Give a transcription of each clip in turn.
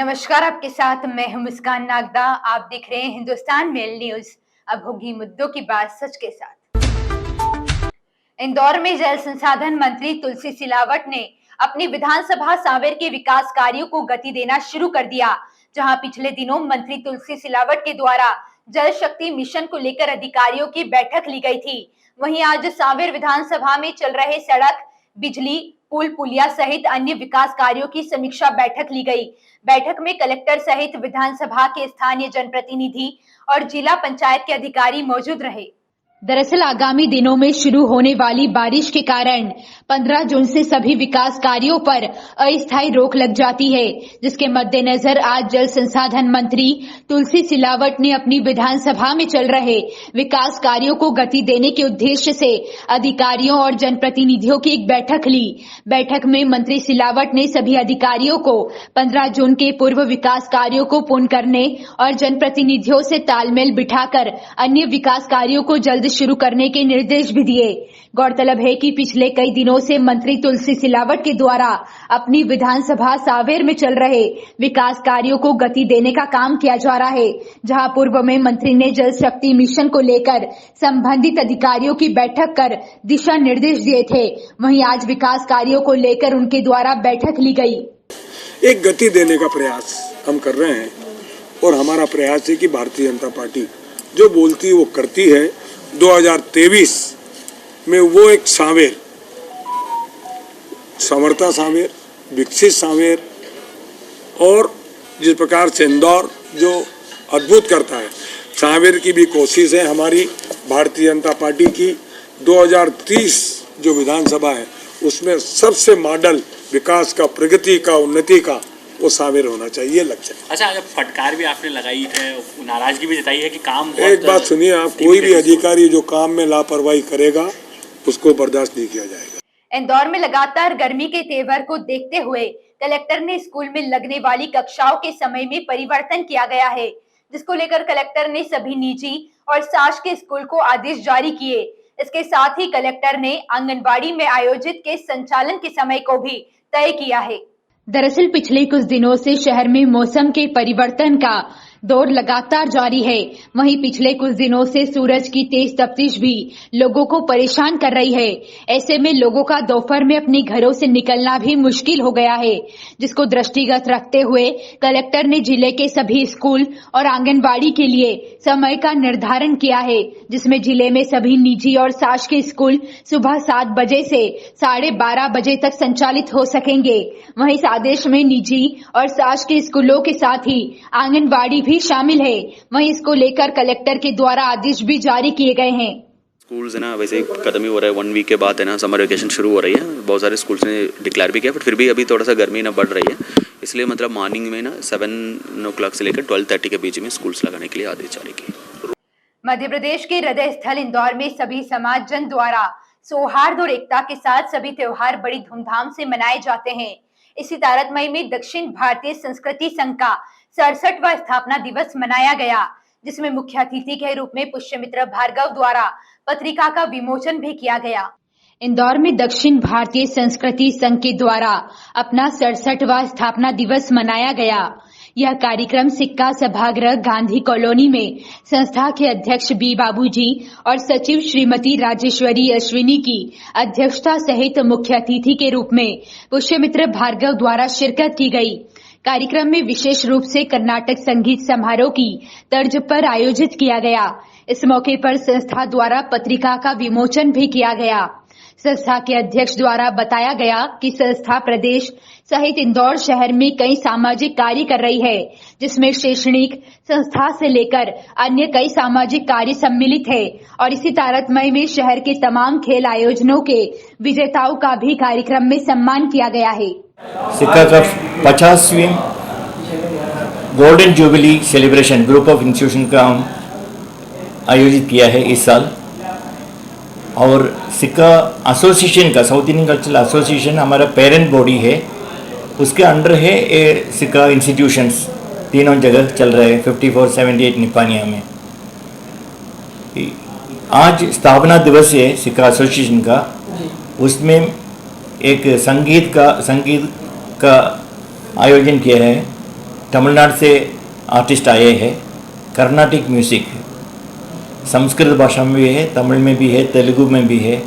नमस्कार, आपके साथ मैं हूं मुस्कान नागदा। आप देख रहे हैं हिंदुस्तान मेल न्यूज। अब होगी मुद्दों की बात सच के साथ। इंदौर में जल संसाधन मंत्री तुलसी सिलावट ने अपनी विधानसभा सांवेर के विकास कार्यों को गति देना शुरू कर दिया। जहां पिछले दिनों मंत्री तुलसी सिलावट के द्वारा जल शक्ति मिशन को लेकर अधिकारियों की बैठक ली गई थी, वहीं आज सांवेर विधानसभा में चल रहे सड़क, बिजली, पुल पुलिया सहित अन्य विकास कार्यों की समीक्षा बैठक ली गई। बैठक में कलेक्टर सहित विधानसभा के स्थानीय जनप्रतिनिधि और जिला पंचायत के अधिकारी मौजूद रहे। दरअसल आगामी दिनों में शुरू होने वाली बारिश के कारण 15 जून से सभी विकास कार्यों पर अस्थायी रोक लग जाती है, जिसके मद्देनजर आज जल संसाधन मंत्री तुलसी सिलावट ने अपनी विधानसभा में चल रहे विकास कार्यों को गति देने के उद्देश्य से अधिकारियों और जनप्रतिनिधियों की एक बैठक ली। बैठक में मंत्री सिलावट ने सभी अधिकारियों को 15 जून के पूर्व विकास कार्यों को पूर्ण करने और जनप्रतिनिधियों से तालमेल बिठाकर अन्य विकास कार्यों को जल्द शुरू करने के निर्देश भी दिए। गौरतलब है कि पिछले कई दिनों से मंत्री तुलसी सिलावट के द्वारा अपनी विधानसभा सांवेर में चल रहे विकास कार्यों को गति देने का काम किया जा रहा है। जहां पूर्व में मंत्री ने जल शक्ति मिशन को लेकर संबंधित अधिकारियों की बैठक कर दिशा निर्देश दिए थे, वहीं आज विकास कार्यों को लेकर उनके द्वारा बैठक ली गई। एक गति देने का प्रयास हम कर रहे हैं और हमारा प्रयास है कि भारतीय जनता पार्टी जो बोलती है वो करती है। 2023 में वो एक सांवेर, समर्था सांवेर, विकसित सांवेर और जिस प्रकार से इंदौर जो अद्भुत करता है, सांवेर की भी कोशिश है हमारी भारतीय जनता पार्टी की। 2030 जो विधानसभा है उसमें सबसे मॉडल विकास का, प्रगति का, उन्नति का वो सांवेर होना चाहिए लक्ष्य। अच्छा, जब फटकार भी आपने लगाई है, नाराजगी भी जताई है कि काम एक बात सुनिए, आप कोई भी अधिकारी जो काम में लापरवाही करेगा उसको बर्दाश्त नहीं किया जाएगा। इंदौर में लगातार गर्मी के तेवर को देखते हुए कलेक्टर ने स्कूल में लगने वाली कक्षाओं के समय में परिवर्तन किया गया है, जिसको लेकर कलेक्टर ने सभी निजी और शासकीय स्कूल को आदेश जारी किए। इसके साथ ही कलेक्टर ने आंगनबाड़ी में आयोजित के संचालन के समय को भी तय किया है। दरअसल पिछले कुछ दिनों से शहर में मौसम के परिवर्तन का दौर लगातार जारी है। वहीं पिछले कुछ दिनों से सूरज की तेज तपश भी लोगों को परेशान कर रही है। ऐसे में लोगों का दोपहर में अपने घरों से निकलना भी मुश्किल हो गया है, जिसको दृष्टिगत रखते हुए कलेक्टर ने जिले के सभी स्कूल और आंगनबाड़ी के लिए समय का निर्धारण किया है, जिसमें जिले में सभी निजी और शासकीय स्कूल सुबह 7 बजे से 12:30 बजे तक संचालित हो सकेंगे। वहीं इस आदेश में निजी और शासकीय स्कूलों के साथ ही आंगनबाड़ी भी शामिल है। वहीं इसको लेकर कलेक्टर के द्वारा आदेश भी जारी किए गए हैं। स्कूल्स है ना, वैसे ही खत्म ही हो रहा है। 1 वीक के बाद है ना समर वेकेशन शुरू हो रही है। बहुत सारे स्कूल्स ने डिक्लेयर भी किया, बट फिर भी अभी थोड़ा सा गर्मी ना बढ़ रही है, इसलिए मतलब मॉर्निंग में ना 7 o'clock से लेकर 12:30 के बीच में स्कूल्स लगाने के लिए आदेश जारी किए। मध्य प्रदेश के हृदय स्थल इंदौर में सभी समाज जन द्वारा सौहार्द और एकता के साथ सभी त्योहार बड़ी धूमधाम से मनाए जाते हैं। इसी तारतम्य में दक्षिण भारतीय संस्कृति संघ का 67वां स्थापना दिवस मनाया गया, जिसमें मुख्य अतिथि के रूप में पुष्यमित्र भार्गव द्वारा पत्रिका का विमोचन भी किया गया। इंदौर में दक्षिण भारतीय संस्कृति संघ के द्वारा अपना 67वां स्थापना दिवस मनाया गया। यह कार्यक्रम सिक्का सभागृह गांधी कॉलोनी में संस्था के अध्यक्ष बी बाबूजी और सचिव श्रीमती राजेश्वरी अश्विनी की अध्यक्षता सहित मुख्य अतिथि के रूप में पुष्यमित्र भार्गव द्वारा शिरकत की गई। कार्यक्रम में विशेष रूप से कर्नाटक संगीत समारोह की तर्ज पर आयोजित किया गया। इस मौके पर संस्था द्वारा पत्रिका का विमोचन भी किया गया। संस्था के अध्यक्ष द्वारा बताया गया कि संस्था प्रदेश सहित इंदौर शहर में कई सामाजिक कार्य कर रही है, जिसमें शैक्षणिक संस्था से लेकर अन्य कई सामाजिक कार्य सम्मिलित है और इसी तारतम्य में शहर के तमाम खेल आयोजनों के विजेताओं का भी कार्यक्रम में सम्मान किया गया है। सिक्का का 50वीं golden jubilee celebration group of institution का हम आयोजित किया है इस साल, और सिक्का एसोसिएशन का, साउथ इंडियन कल्चरल एसोसिएशन हमारा पेरेंट बॉडी है, उसके अंडर है ये सिक्का इंस्टीट्यूशंस तीनों जगह चल रहे हैं 5478 निपानिया में। आज स्थापना दिवस है सिक्का एसोसिएशन का, उसमें एक संगीत का आयोजन किया है तमिलनाडु से आर्टिस्ट आए हैं। कर्नाटिक म्यूजिक संस्कृत भाषा में भी है, तमिल में भी है, तेलुगु में भी है।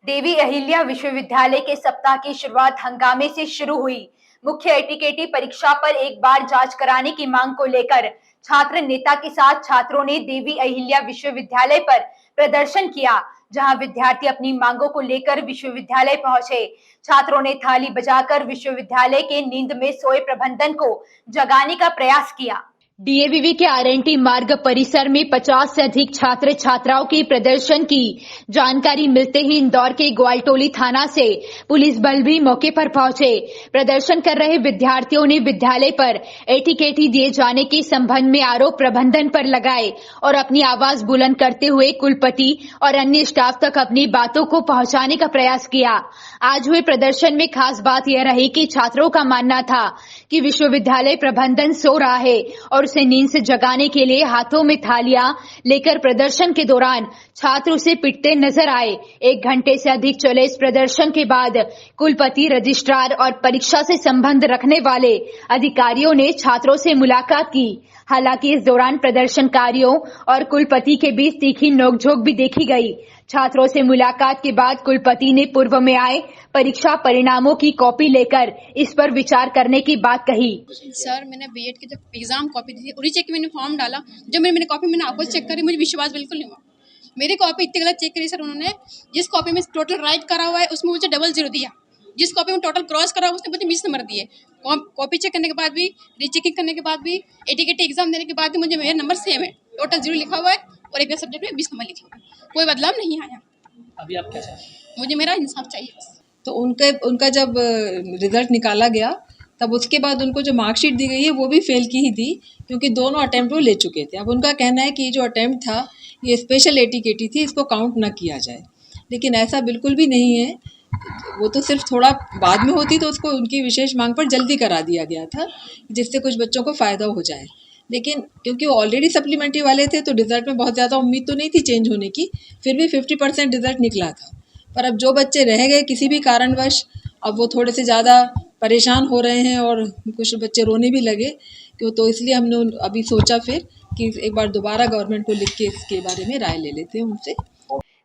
देवी अहिल्या विश्वविद्यालय के सप्ताह की शुरुआत हंगामे से शुरू हुई। मुख्य एटीकेटी परीक्षा पर एक बार जांच कराने की मांग को लेकर छात्र नेता के साथ छात्रों ने देवी अहिल्या विश्वविद्यालय पर प्रदर्शन किया, जहां विद्यार्थी अपनी मांगों को लेकर विश्वविद्यालय पहुंचे। छात्रों ने थाली बजाकर विश्वविद्यालय के नींद में सोए प्रबंधन को जगाने का प्रयास किया। डीएवीवी के आरएनटी मार्ग परिसर में 50 से अधिक छात्र छात्राओं के प्रदर्शन की जानकारी मिलते ही इंदौर के ग्वालटोली थाना से पुलिस बल भी मौके पर पहुंचे। प्रदर्शन कर रहे विद्यार्थियों ने विद्यालय पर एटीकेटी दिए जाने के संबंध में आरोप प्रबंधन पर लगाए और अपनी आवाज बुलंद करते हुए कुलपति और अन्य स्टाफ तक अपनी बातों को पहुंचाने का प्रयास किया। आज हुए प्रदर्शन में खास बात यह रही कि छात्रों का मानना था कि विश्वविद्यालय प्रबंधन सो रहा है और उसे नींद से जगाने के लिए हाथों में थालियां लेकर प्रदर्शन के दौरान छात्र उसे पिटते नजर आए। 1 घंटे से अधिक चले इस प्रदर्शन के बाद कुलपति, रजिस्ट्रार और परीक्षा से संबंध रखने वाले अधिकारियों ने छात्रों से मुलाकात की। हालांकि इस दौरान प्रदर्शनकारियों और कुलपति के बीच तीखी नोकझोंक भी देखी गई। छात्रों से मुलाकात के बाद कुलपति ने पूर्व में आए परीक्षा परिणामों की कॉपी लेकर इस पर विचार करने की बात कही। सर, मैंने बीएड की जब एग्जाम कॉपी दी थी, उसी चेक मैंने फॉर्म डाला, जब मैंने कॉपी मैंने आपको चेक करी, मुझे विश्वास बिल्कुल नहीं हुआ। मेरी कॉपी इतनी गलत चेक करी सर उन्होंने। जिस कॉपी में टोटल राइट करा हुआ है उसमें मुझे 00 दिया, जिस कॉपी में टोटल क्रॉस करा हुआ उसने मुझे 20 नंबर दिए। कॉपी चेक करने के बाद भी, रीचेकिंग करने के बाद भी, एटीकेटी एग्जाम देने के बाद भी मुझे मेरा नंबर सेम है, टोटल 0 लिखा हुआ है और एक सब्जेक्ट में 20 नंबर लिखा हुआ है, कोई बदलाव नहीं आया। अभी आप क्या चाहते हैं? मुझे मेरा इंसाफ चाहिए बस। तो उनका जब रिजल्ट निकाला गया तब उसके बाद उनको जो मार्कशीट दी गई है वो भी फेल की ही दी, क्योंकि दोनों अटेम्प्ट वो ले चुके थे। अब उनका कहना है कि जो अटेम्प्ट था ये स्पेशल एटीकेटी थी, इसको काउंट ना किया जाए, लेकिन ऐसा बिल्कुल भी नहीं है। वो तो सिर्फ थोड़ा बाद में होती तो उसको उनकी विशेष मांग पर जल्दी करा दिया गया था, जिससे कुछ बच्चों को फ़ायदा हो जाए। लेकिन क्योंकि वो ऑलरेडी सप्लीमेंट्री वाले थे तो रिजल्ट में बहुत ज़्यादा उम्मीद तो नहीं थी चेंज होने की, फिर भी 50% रिजल्ट निकला था। पर अब जो बच्चे रह गए किसी भी कारणवश, अब वो थोड़े से ज़्यादा परेशान हो रहे हैं और कुछ बच्चे रोने भी लगे, क्यों तो इसलिए हमने अभी सोचा फिर कि एक बार दोबारा गवर्नमेंट को लिख के इसके बारे में राय ले लेते हैं उनसे।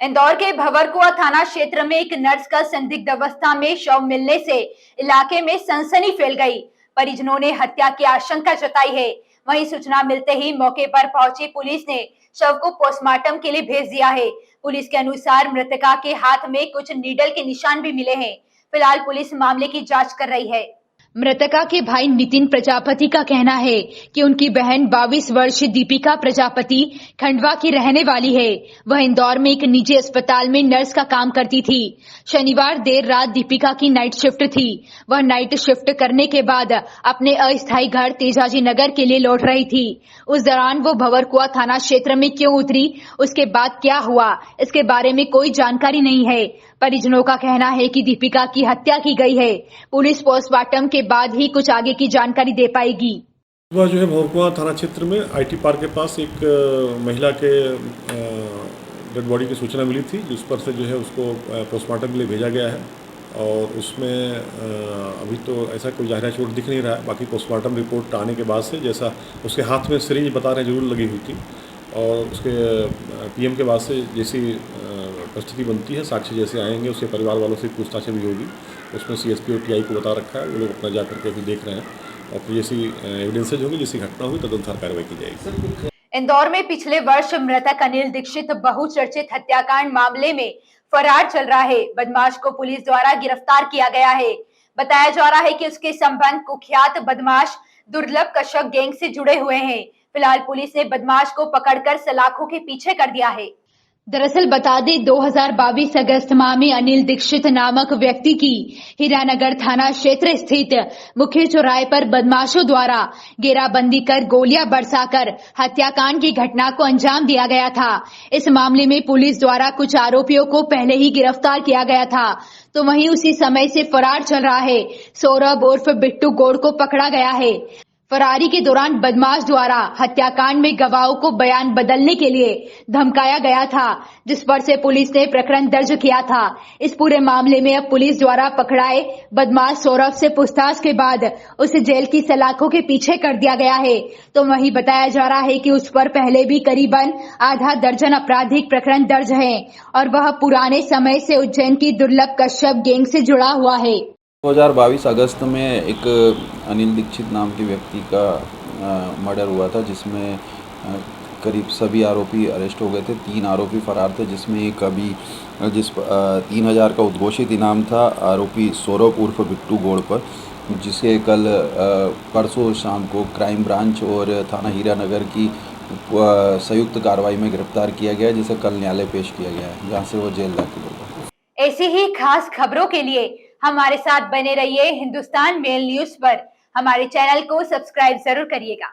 इंदौर के भंवरकुआं थाना क्षेत्र में एक नर्स का संदिग्ध अवस्था में शव मिलने से इलाके में सनसनी फैल गई। परिजनों ने हत्या की आशंका जताई है। वहीं सूचना मिलते ही मौके पर पहुंची पुलिस ने शव को पोस्टमार्टम के लिए भेज दिया है। पुलिस के अनुसार मृतका के हाथ में कुछ नीडल के निशान भी मिले हैं। फिलहाल पुलिस मामले की जांच कर रही है। मृतका के भाई नितिन प्रजापति का कहना है कि उनकी बहन 22 वर्षीय दीपिका प्रजापति खंडवा की रहने वाली है। वह इंदौर में एक निजी अस्पताल में नर्स का काम करती थी। शनिवार देर रात दीपिका की नाइट शिफ्ट थी। वह नाइट शिफ्ट करने के बाद अपने अस्थायी घर तेजाजी नगर के लिए लौट रही थी। उस दौरान वो भंवरकुआं थाना क्षेत्र में क्यों उतरी, उसके बाद क्या हुआ, इसके बारे में कोई जानकारी नहीं है। परिजनों का कहना है कि दीपिका की हत्या की गई है। पुलिस पोस्टमार्टम के बाद ही कुछ आगे की जानकारी दे पाएगी। वह जो है भंवरकुआं थाना क्षेत्र में आईटी पार्क के पास एक महिला के डेड बॉडी की सूचना मिली थी, जिस पर से जो है उसको पोस्टमार्टम के लिए भेजा गया है। और उसमें अभी तो ऐसा कोई ज़ाहिर चोट दिख नहीं रहा है। बाकी पोस्टमार्टम रिपोर्ट आने के बाद से, जैसा उसके हाथ में सिरिंज बता रहे जरूर लगी हुई थी, और उसके पीएम के बाद से जैसी परिस्थिति बनती है, साक्ष्य जैसे आएंगे, उसके परिवार वालों से पूछताछ भी होगी। उसमें सीएसपी और टीआई को बता रखा है, वो लोग अपना जा करके अभी देख रहे हैं, और फिर जैसी एविडेंसेज होगी, जैसी घटना हुई तदनुसार कार्रवाई की जाएगी। इंदौर में पिछले वर्ष मृतक अनिल दीक्षित बहुचर्चित हत्याकांड मामले में फरार चल रहा है। बदमाश को पुलिस द्वारा गिरफ्तार किया गया है। बताया जा रहा है कि उसके संबंध कुख्यात बदमाश दुर्लभ कश्यप गैंग से जुड़े हुए हैं। फिलहाल पुलिस ने बदमाश को पकड़कर सलाखों के पीछे कर दिया है। दरअसल बता दें 2022 अगस्त माह में अनिल दीक्षित नामक व्यक्ति की हीरानगर थाना क्षेत्र स्थित मुख्य चौराहे पर बदमाशों द्वारा घेराबंदी कर गोलियां बरसाकर हत्याकांड की घटना को अंजाम दिया गया था। इस मामले में पुलिस द्वारा कुछ आरोपियों को पहले ही गिरफ्तार किया गया था, तो वहीं उसी समय से फरार चल रहा है सौरभ उर्फ बिट्टू गौड़ को पकड़ा गया है। फरारी के दौरान बदमाश द्वारा हत्याकांड में गवाहों को बयान बदलने के लिए धमकाया गया था, जिस पर से पुलिस ने प्रकरण दर्ज किया था। इस पूरे मामले में अब पुलिस द्वारा पकड़ाए बदमाश सौरभ से पूछताछ के बाद उसे जेल की सलाखों के पीछे कर दिया गया है। तो वहीं बताया जा रहा है कि उस पर पहले भी करीबन आधा दर्जन आपराधिक प्रकरण दर्ज हैं और वह पुराने समय से उज्जैन की दुर्लभ कश्यप गैंग से जुड़ा हुआ है। 2022 अगस्त में एक अनिल दीक्षित नाम के व्यक्ति का मर्डर हुआ था, जिसमें करीब सभी आरोपी अरेस्ट हो गए थे। 3 आरोपी फरार थे, जिसमें एक अभी 3000 का उद्घोषित इनाम था आरोपी सौरभ उर्फ बिट्टू गोड़ पर, जिसे कल परसों शाम को क्राइम ब्रांच और थाना हीरानगर की संयुक्त कार्रवाई में गिरफ्तार किया गया, जिसे कल न्यायालय पेश किया गया है, जहां से वो जेल दाखिल होगा। ऐसी ही खास खबरों के लिए हमारे साथ बने रहिए हिंदुस्तान मेल न्यूज पर। हमारे चैनल को सब्सक्राइब जरूर करिएगा।